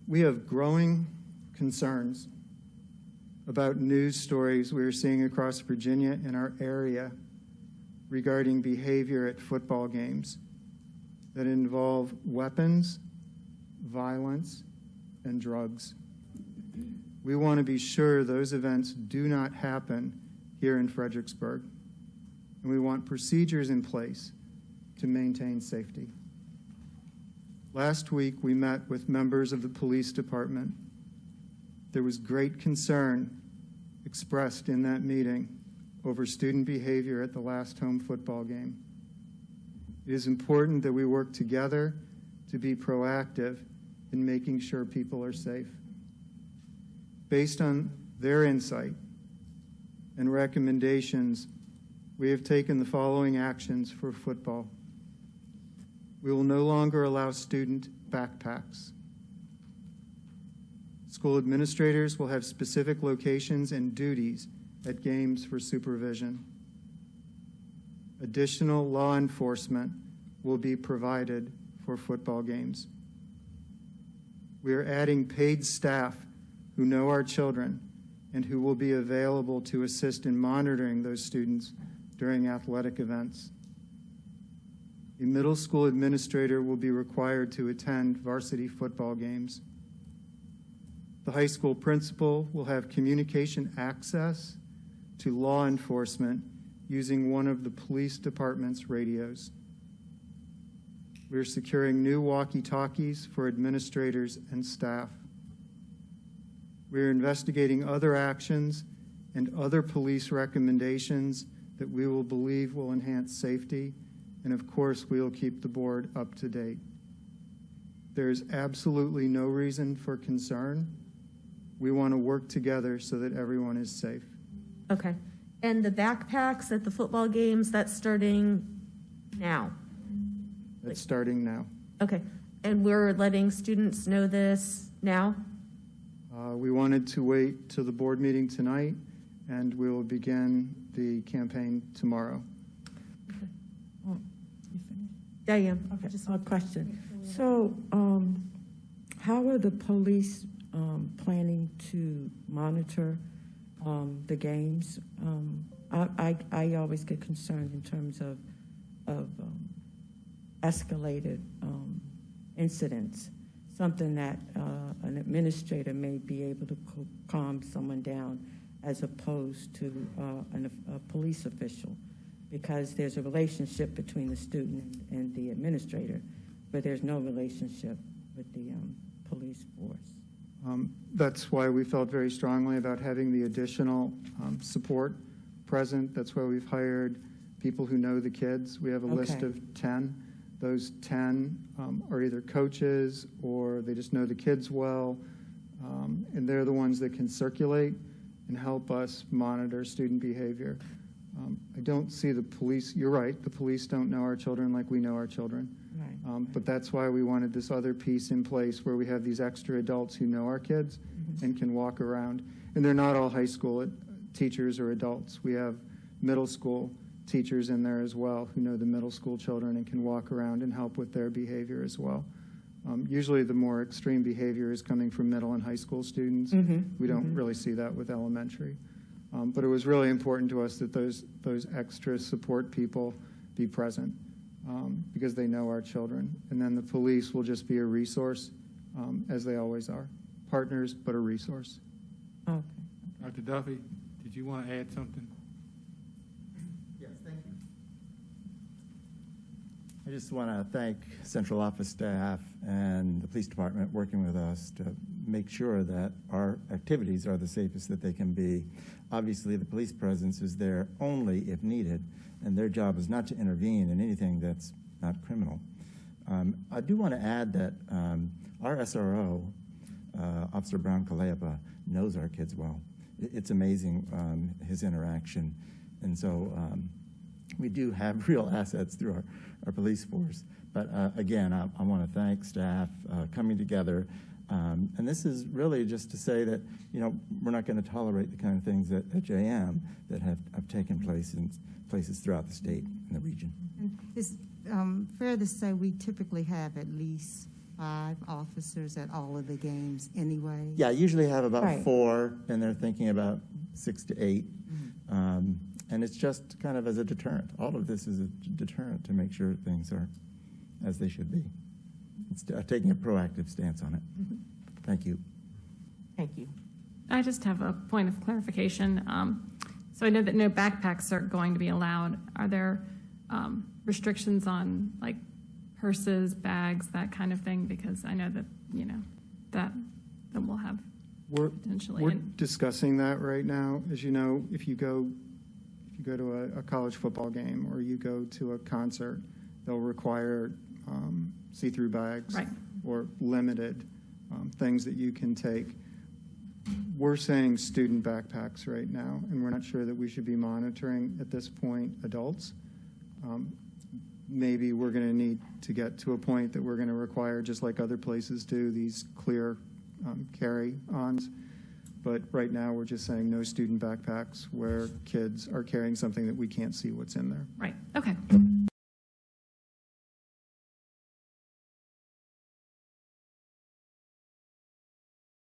We have growing concerns about news stories we are seeing across Virginia and our area regarding behavior at football games that involve weapons, violence, and drugs. We want to be sure those events do not happen here in Fredericksburg, and we want procedures in place to maintain safety. Last week, we met with members of the police department. There was great concern expressed in that meeting over student behavior at the last home football game. It is important that we work together to be proactive in making sure people are safe. Based on their insight and recommendations, we have taken the following actions for football. We will no longer allow student backpacks. School administrators will have specific locations and duties at games for supervision. Additional law enforcement will be provided for football games. We are adding paid staff who know our children and who will be available to assist in monitoring those students during athletic events. A middle school administrator will be required to attend varsity football games. The high school principal will have communication access to law enforcement using one of the police department's radios. We are securing new walkie-talkies for administrators and staff. We are investigating other actions and other police recommendations that we will believe will enhance safety, and of course, we will keep the board up to date. There is absolutely no reason for concern. We want to work together so that everyone is safe. Okay. And the backpacks at the football games, that's starting now? It's starting now. Okay. And we're letting students know this now? We wanted to wait till the board meeting tonight, and we will begin the campaign tomorrow. Okay. Oh, you finished? Yeah, I am. Okay, just a question. So, how are the police planning to monitor the games? I always get concerned in terms of escalated incidents, something that an administrator may be able to calm someone down as opposed to a police official, because there's a relationship between the student and the administrator, but there's no relationship with the police force. That's why we felt very strongly about having the additional support present. That's why we've hired people who know the kids. We have a list of 10. Those 10 are either coaches or they just know the kids well, and they're the ones that can circulate and help us monitor student behavior. I don't see the police. You're right, the police don't know our children like we know our children. Right. But that's why we wanted this other piece in place where we have these extra adults who know our kids and can walk around. And they're not all high school teachers or adults. We have middle school teachers in there as well who know the middle school children and can walk around and help with their behavior as well. Usually the more extreme behavior is coming from middle and high school students. We don't really see that with elementary. But it was really important to us that those extra support people be present because they know our children. And then the police will just be a resource, as they always are. Partners, but a resource. Okay. Dr. Duffy, did you want to add something? Yes, thank you. I just want to thank central office staff and the police department working with us to make sure that our activities are the safest that they can be. Obviously, the police presence is there only if needed, and their job is not to intervene in anything that's not criminal. I do want to add that our SRO, Officer Brown Caleapa, knows our kids well. It's amazing, his interaction. And so we do have real assets through our police force. But again, I want to thank staff coming together. And this is really just to say that, you know, we're not going to tolerate the kind of things at JM that have taken place in places throughout the state and the region. It's fair to say we typically have at least 5 officers at all of the games anyway? Yeah, usually have about Right. 4, and they're thinking about 6 to 8. And it's just kind of as a deterrent. All of this is a deterrent to make sure things are as they should be. It's taking a proactive stance on it. Thank you. Thank you. I just have a point of clarification. So I know that no backpacks are going to be allowed. Are there restrictions on like purses, bags, that kind of thing? Because I know that, that we'll have We're potentially. discussing that right now. As you know, if you go to a college football game or you go to a concert, they'll require see-through bags Right. or limited things that you can take. We're saying student backpacks right now, and we're not sure that we should be monitoring at this point adults. Maybe we're going to need to get to a point that we're going to require, just like other places do, these clear carry-ons. But right now, we're just saying no student backpacks where kids are carrying something that we can't see what's in there. Right. Okay.